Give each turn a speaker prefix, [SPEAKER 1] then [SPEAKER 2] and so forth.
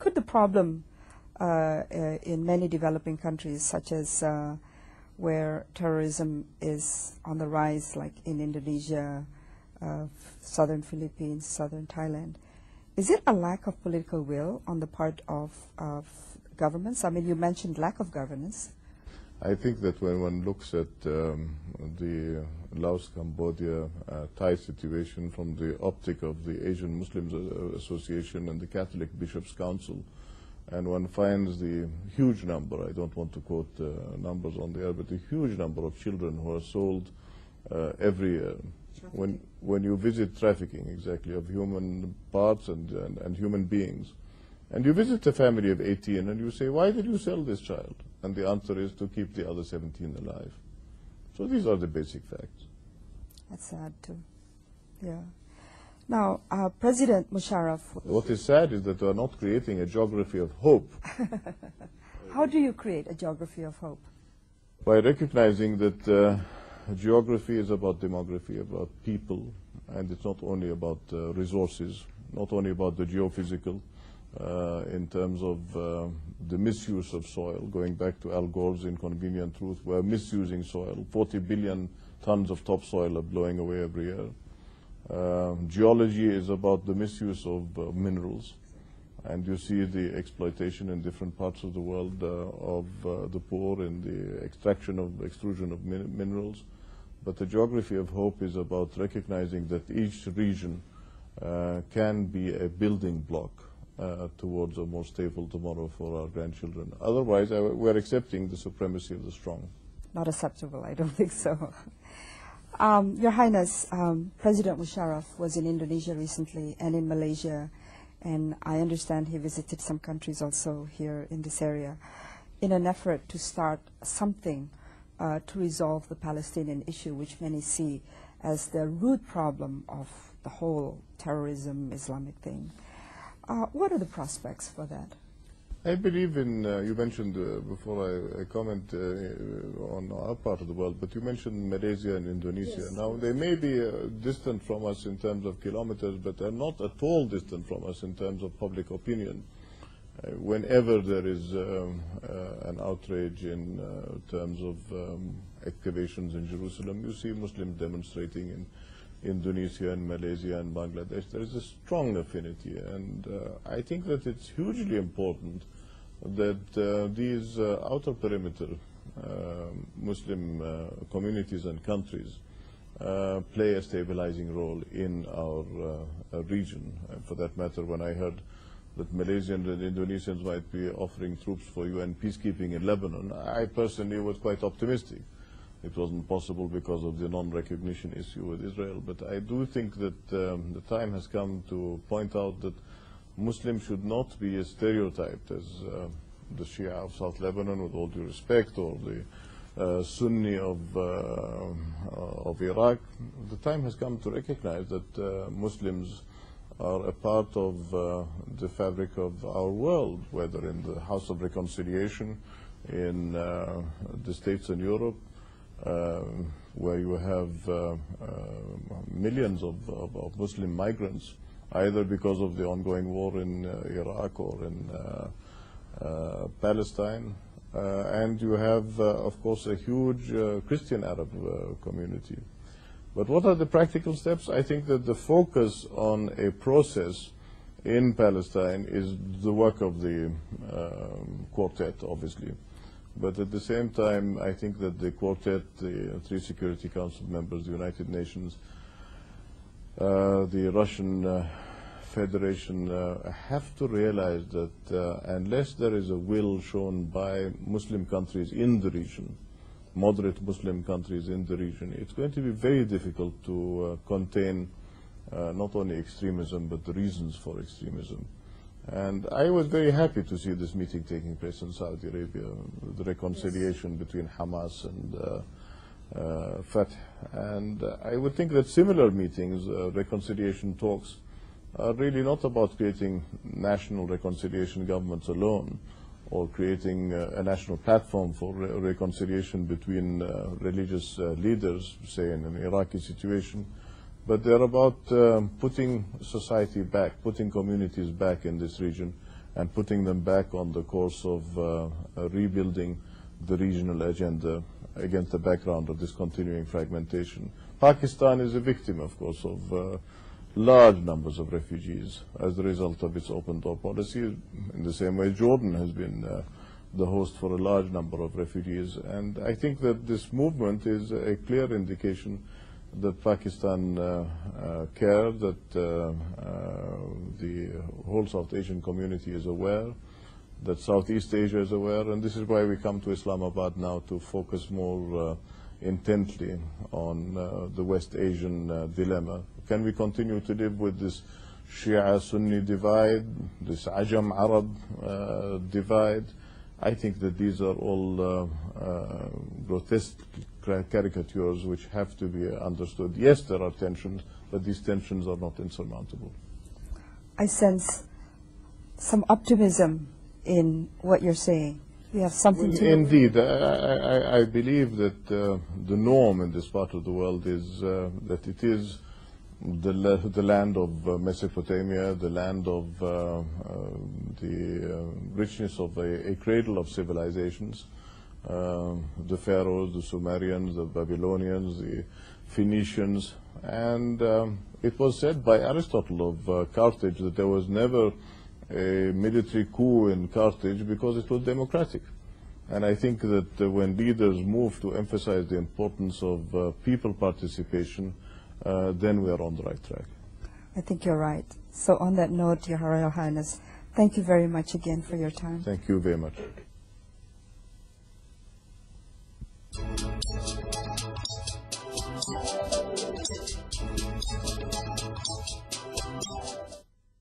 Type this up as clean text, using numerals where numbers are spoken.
[SPEAKER 1] could the problem in many developing countries, such as where terrorism is on the rise, like in Indonesia, southern Philippines, southern Thailand, is it a lack of political will on the part of governments? I mean, you mentioned lack of governance.
[SPEAKER 2] I think that when one looks at the Laos-Cambodia Thai situation from the optic of the Asian Muslims Association and the Catholic Bishops' Council, and one finds the huge number, I don't want to quote numbers on the air, but the huge number of children who are sold every year. When you visit trafficking, exactly, of human parts and human beings, and you visit a family of 18 and you say, why did you sell this child? And the answer is to keep the other 17 alive. So these are the basic facts.
[SPEAKER 1] That's sad too. Yeah. Now, President Musharraf.
[SPEAKER 2] What is sad is that we are not creating a geography of hope.
[SPEAKER 1] How do you create a geography of hope?
[SPEAKER 2] By recognizing that geography is about demography, about people, and it's not only about resources, not only about the geophysical, in terms of the misuse of soil. Going back to Al Gore's Inconvenient Truth, we're misusing soil. 40 billion tons of topsoil are blowing away every year. Geology is about the misuse of minerals, and you see the exploitation in different parts of the world of the poor in the extrusion of minerals. But the geography of hope is about recognizing that each region can be a building block towards a more stable tomorrow for our grandchildren. Otherwise, we're accepting the supremacy of the strong.
[SPEAKER 1] Not acceptable, I don't think so. Your Highness, President Musharraf was in Indonesia recently and in Malaysia, and I understand he visited some countries also here in this area in an effort to start something to resolve the Palestinian issue, which many see as the root problem of the whole terrorism, Islamic thing. What are the prospects for that?
[SPEAKER 2] I believe in, you mentioned before I comment on our part of the world, but you mentioned Malaysia and Indonesia. Yes. Now, they may be distant from us in terms of kilometers, but they're not at all distant from us in terms of public opinion. Whenever there is an outrage in terms of excavations in Jerusalem, you see Muslims demonstrating in Indonesia and Malaysia and Bangladesh. There is a strong affinity, and I think that it's hugely important that these outer perimeter Muslim communities and countries play a stabilizing role in our region. And for that matter, when I heard that Malaysians and Indonesians might be offering troops for UN peacekeeping in Lebanon, I personally was quite optimistic. It wasn't possible because of the non-recognition issue with Israel, but I do think that the time has come to point out that Muslims should not be stereotyped as the Shia of South Lebanon, with all due respect, or the Sunni of Iraq. The time has come to recognize that Muslims are a part of the fabric of our world, whether in the House of Reconciliation, in the states in Europe, where you have millions of Muslim migrants, either because of the ongoing war in Iraq or in Palestine. And you have, of course, a huge Christian Arab community. But what are the practical steps? I think that the focus on a process in Palestine is the work of the quartet, obviously. But at the same time, I think that the quartet, the three Security Council members, the United Nations, the Russian Federation have to realize that unless there is a will shown by Muslim countries in the region, moderate Muslim countries in the region, it's going to be very difficult to contain not only extremism, but the reasons for extremism. And I was very happy to see this meeting taking place in Saudi Arabia, the reconciliation between Hamas and Fatah. And I would think that similar meetings, reconciliation talks, are really not about creating national reconciliation governments alone, or creating a national platform for reconciliation between religious leaders, say in an Iraqi situation, but they're about putting society back, putting communities back in this region, and putting them back on the course of rebuilding the regional agenda against the background of this continuing fragmentation. Pakistan is a victim, of course, of large numbers of refugees as a result of its open door policy. In the same way, Jordan has been the host for a large number of refugees. And I think that this movement is a clear indication that Pakistan care, that the whole South Asian community is aware, that Southeast Asia is aware, and this is why we come to Islamabad now to focus more intently on the West Asian dilemma. Can we continue to live with this Shia-Sunni divide, this Ajam-Arab divide? I think that these are all grotesque caricatures which have to be understood. Yes, there are tensions, but these tensions are not insurmountable.
[SPEAKER 1] I sense some optimism in what you're saying. You have something to...
[SPEAKER 2] Indeed. I believe that the norm in this part of the world is that it is the land of Mesopotamia, the land of the richness of a cradle of civilizations, the Pharaohs, the Sumerians, the Babylonians, the Phoenicians, and it was said by Aristotle of Carthage that there was never a military coup in Carthage because it was democratic. And I think that when leaders move to emphasize the importance of people participation, then we are on the right track.
[SPEAKER 1] I think you're right. So on that note, Your Royal Highness, thank you very much again for your time.
[SPEAKER 2] Thank you very much.